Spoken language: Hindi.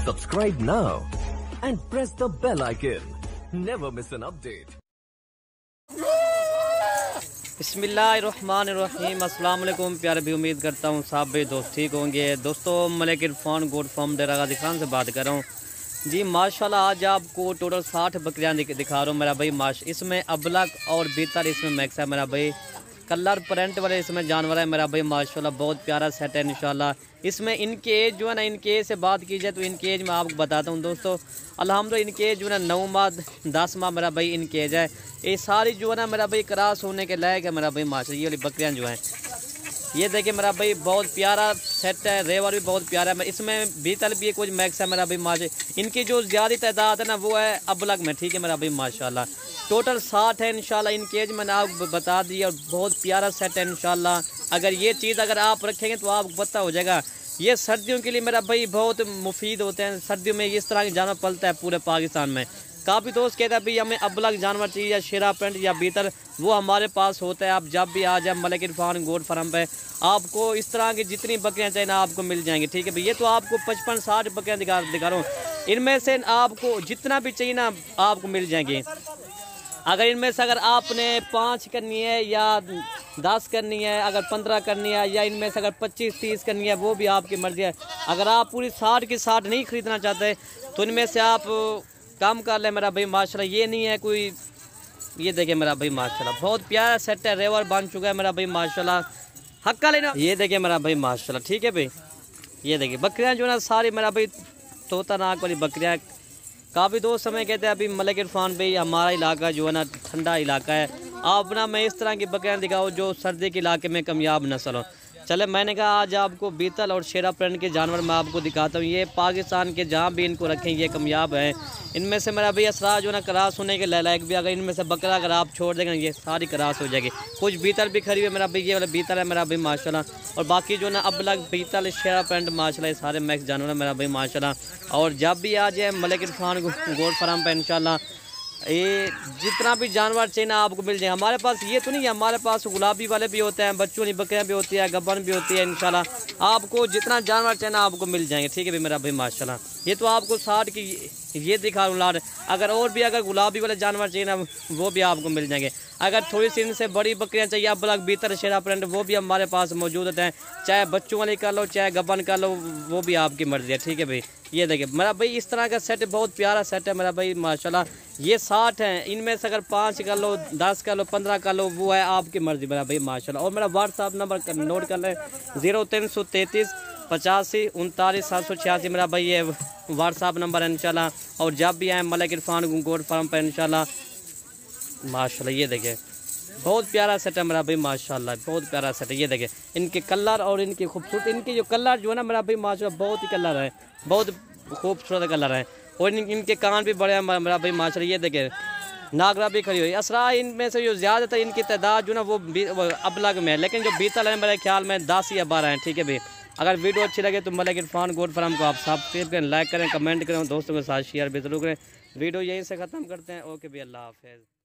Subscribe now and press the bell icon. Never miss an update. बिस्मिल्लाहिर्रहमानिर्रहीम। अस्सलाम वालेकुम प्यारे भी, उम्मीद करता हूँ सब भी दोस्त ठीक होंगे। दोस्तों मलिक इरफान गोट फार्म डेरा गाजी खान से बात कर रहा हूँ जी। माशाल्लाह आज आपको टोटल 60 बकरियाँ दिखा रहा हूँ मेरा भाई। इसमें अबलग और बीतर इसमें मैक्स है मेरा भाई। कलर प्रिंट वाले इसमें जानवर है मेरा भाई। माशाल्लाह बहुत प्यारा सेट है इंशाल्लाह। इसमें इनकी एज जो है ना, इनकी एज से बात की जाए तो इनकी एज मैं आपको बताता हूँ दोस्तों। अल्हम्दुलिल्लाह इनकी एज जो है ना 9 माह 10 माह मेरा भाई इनकी एज है। ये सारी जो है ना मेरा भाई क्रॉस होने के लायक है मेरा भाई। माशाल्लाह ये वाली बकरियाँ जो हैं, ये देखिए मेरा भाई बहुत प्यारा सेट है। रेवर भी बहुत प्यारा है। इसमें बीतल भी कुछ मैक्स है मेरा भाई। माशा इनकी जो ज़्यादा तादाद है ना वो है अबलग में, ठीक है मेरा भाई। माशाल्लाह टोटल 60 है इंशाल्लाह। इनकी एज मैंने आपको बता दी और बहुत प्यारा सेट है इंशाल्लाह। अगर ये चीज़ अगर आप रखेंगे तो आपको पता हो जाएगा। ये सर्दियों के लिए मेरा भाई बहुत मुफीद होते हैं। सर्दियों में इस तरह के जानवर पलता है पूरे पाकिस्तान में। काफ़ी दोस्त कहते हैं भाई हमें अबलग जानवर चाहिए या शेरा प्रिंट या बीतर, वो हमारे पास होता है। आप जब भी आ जाए मलिक इरफान गोट फार्म पे आपको इस तरह की जितनी बकरियां चाहिए ना आपको मिल जाएंगी, ठीक है भाई। ये तो आपको 55-60 बकरियां दिखा रहा हूँ। इनमें से आपको जितना भी चाहिए ना आपको मिल जाएंगी। अगर इनमें से अगर आपने 5 करनी है या 10 करनी है, अगर 15 करनी है या इनमें से अगर 25-30 करनी है, वो भी आपकी मर्जी है। अगर आप पूरी 60 की 60 नहीं खरीदना चाहते तो इनमें से आप कम कर ले मेरा भाई। माशाल्लाह ये नहीं है कोई, ये देखिए मेरा भाई माशाल्लाह बहुत प्यारा सेट है। रेवर बन चुका है मेरा भाई माशाल्लाह। हक्का लेना, ये देखिए मेरा भाई माशाल्लाह, ठीक है भाई। ये देखिए बकरियां जो है ना सारी मेरा भाई तोता नाक वाली बकरियां। काफ़ी दोस्त समय कहते हैं अभी मलिक इरफान भाई हमारा इलाका जो है ना ठंडा इलाका है, आप ना मैं इस तरह की बकरियां दिखाओ जो सर्दी के इलाके में कामयाब नस्ल हो। चले मैंने कहा आज आपको बीतल और शेरा प्रिंट के जानवर मैं आपको दिखाता हूँ। ये पाकिस्तान के जहाँ भी इनको रखें ये कामयाब हैं। इनमें से मेरा भाई असरा जो ना क्रास होने के लायक भी, अगर इनमें से बकरा अगर आप छोड़ देंगे ये सारी क्रास हो जाएगी। कुछ बीतल भी खड़ी हुई मेरा भाई, ये वाला बीतल है मेरा भाई माशाल्लाह। और बाकी जो ना अबलग बीतल शेरा प्रिंट माशाल्लाह ये सारे मैक्स जानवर है मेरा भाई माशाल्लाह। और जब भी आ जाए मलिक इरफान गोट फार्म पर इंशाल्लाह ये जितना भी जानवर चाहिए ना आपको मिल जाए। हमारे पास ये तो नहीं है, हमारे पास गुलाबी वाले भी होते हैं, बच्चों की बकरियां भी होती है, गब्बन भी होती है। इंशाल्लाह आपको जितना जानवर चाहिए ना आपको मिल जाएंगे, ठीक है भाई मेरा भाई माशाल्लाह। ये तो आपको 60 की ये दिखा रहा हूँ लाड। अगर और भी अगर गुलाबी वाले जानवर चाहिए ना वो भी आपको मिल जाएंगे। अगर थोड़ी सी इनसे बड़ी बकरियां चाहिए अबलग बीतर शेरा प्रिंट वो भी हमारे पास मौजूद होते हैं। चाहे बच्चों वाली कर लो चाहे गब्बन कर लो, वो भी आपकी मर्जी है, ठीक है भाई। ये देखिए मेरा भाई इस तरह का सेट बहुत प्यारा सेट है मेरा भाई माशाल्लाह। ये 60 हैं, इनमें से अगर 5 कर लो 10 कर लो 15 कर लो वो है आपकी मर्जी मेरा भाई माशाल्लाह। और मेरा व्हाट्सअप नंबर नोट कर लें 0333 85 39 786 मेरा भाई ये व्हाट्सअप नंबर है इंशाल्लाह। और जब भी आए मलिक इरफान गोट फार्म पर इंशाल्लाह माशाल्लाह। ये देखिए बहुत प्यारा सेट है मेरा भाई माशाल्लाह, बहुत प्यारा सेट है। ये देखिए इनके कलर और इनकी खूबसूरत, इनके जो कलर जो है ना मेरा भाई माशाल्लाह बहुत ही कलर है, बहुत खूबसूरत कलर है। और इनके कान भी बड़े हैं मेरा भाई माशाल्लाह। ये देखिए नागरा भी खड़ी हुई। असरा इनमें से जो ज़्यादातर इनकी तादाद जो ना वो अबलग में है, लेकिन जो बीतल है मेरे ख्याल में 10 या 12 हैं, ठीक है भाई। अगर वीडियो अच्छी लगे तो मलिक इरफान गोट फार्म को आप सब्सक्राइब करें, लाइक करें, कमेंट करें, दोस्तों के साथ शेयर भी जरूर करें। वीडियो यहीं से ख़त्म करते हैं। ओके भाई, अल्लाह हाफ़िज़।